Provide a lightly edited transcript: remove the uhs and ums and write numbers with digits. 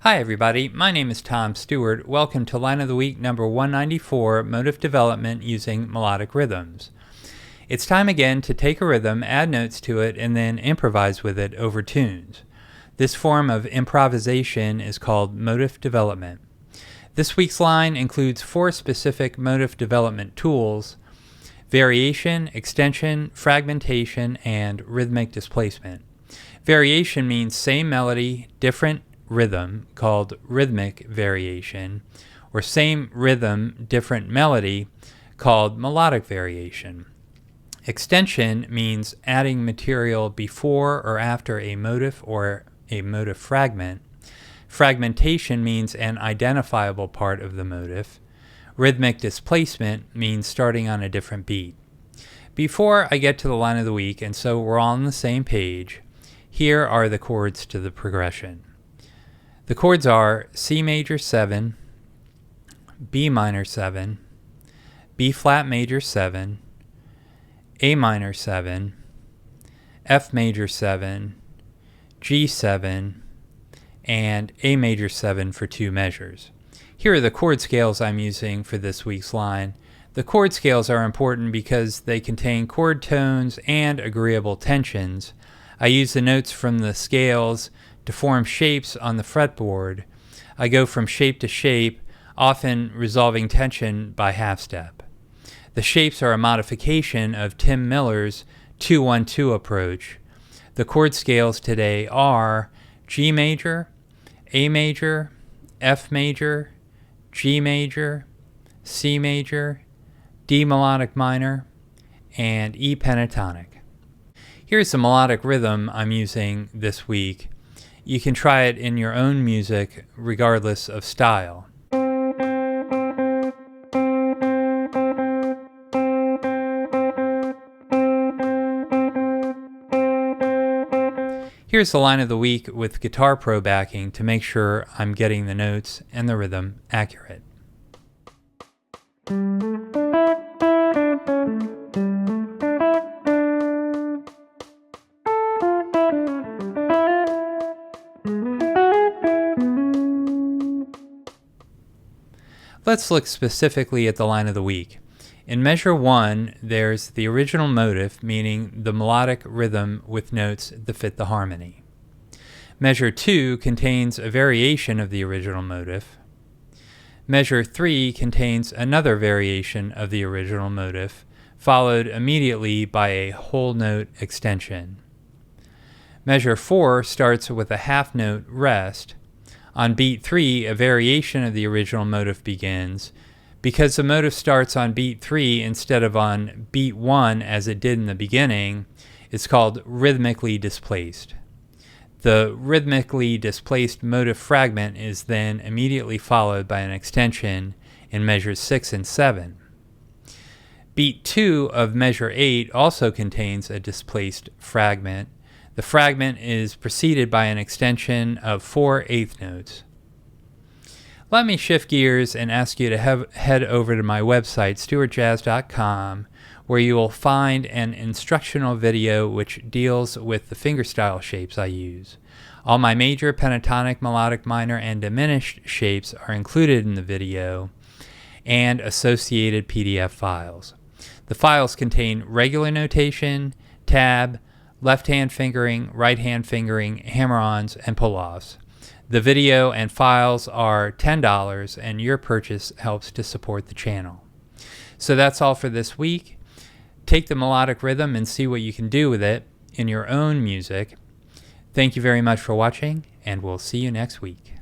Hi everybody, my name is Tom Stewart. Welcome to Line of the Week number 194, Motif Development Using Melodic Rhythms. It's time again to take a rhythm, add notes to it, and then improvise with it over tunes. This form of improvisation is called motif development. This week's line includes 4 specific motif development tools: variation, extension, fragmentation, and rhythmic displacement. Variation means same melody, different rhythm, called rhythmic variation, or same rhythm, different melody, called melodic variation. Extension means adding material before or after a motif or a motif fragment. Fragmentation means an identifiable part of the motif. Rhythmic displacement means starting on a different beat. Before I get to the line of the week, and so we're all on the same page, here are the chords to the progression. The chords are C major 7, B minor 7, B flat major 7, A minor 7, F major 7, G7, and A major 7 for 2 measures. Here are the chord scales I'm using for this week's line. The chord scales are important because they contain chord tones and agreeable tensions. I use the notes from the scales to form shapes on the fretboard. I go from shape to shape, often resolving tension by half step. The shapes are a modification of Tim Miller's 2-1-2 approach. The chord scales today are G major, A major, F major, G major, C major, D melodic minor, and E pentatonic. Here's the melodic rhythm I'm using this week. You can try it in your own music regardless of style. Here's the line of the week with Guitar Pro backing to make sure I'm getting the notes and the rhythm accurate. Let's look specifically at the line of the week. In measure 1, there's the original motif, meaning the melodic rhythm with notes that fit the harmony. Measure 2 contains a variation of the original motif. Measure 3 contains another variation of the original motif, followed immediately by a whole note extension. Measure 4 starts with a half note rest. On beat 3, a variation of the original motif begins. Because the motif starts on beat 3 instead of on beat 1 as it did in the beginning, it's called rhythmically displaced. The rhythmically displaced motif fragment is then immediately followed by an extension in measures 6 and 7. Beat 2 of measure 8 also contains a displaced fragment. The fragment is preceded by an extension of 4 eighth notes. Let me shift gears and ask you to head over to my website, stewartjazz.com, where you will find an instructional video which deals with the fingerstyle shapes I use. All my major, pentatonic, melodic, minor, and diminished shapes are included in the video and associated PDF files. The files contain regular notation, tab, left-hand fingering, right-hand fingering, hammer-ons, and pull-offs. The video and files are $10, and your purchase helps to support the channel. So that's all for this week. Take the melodic rhythm and see what you can do with it in your own music. Thank you very much for watching, and we'll see you next week.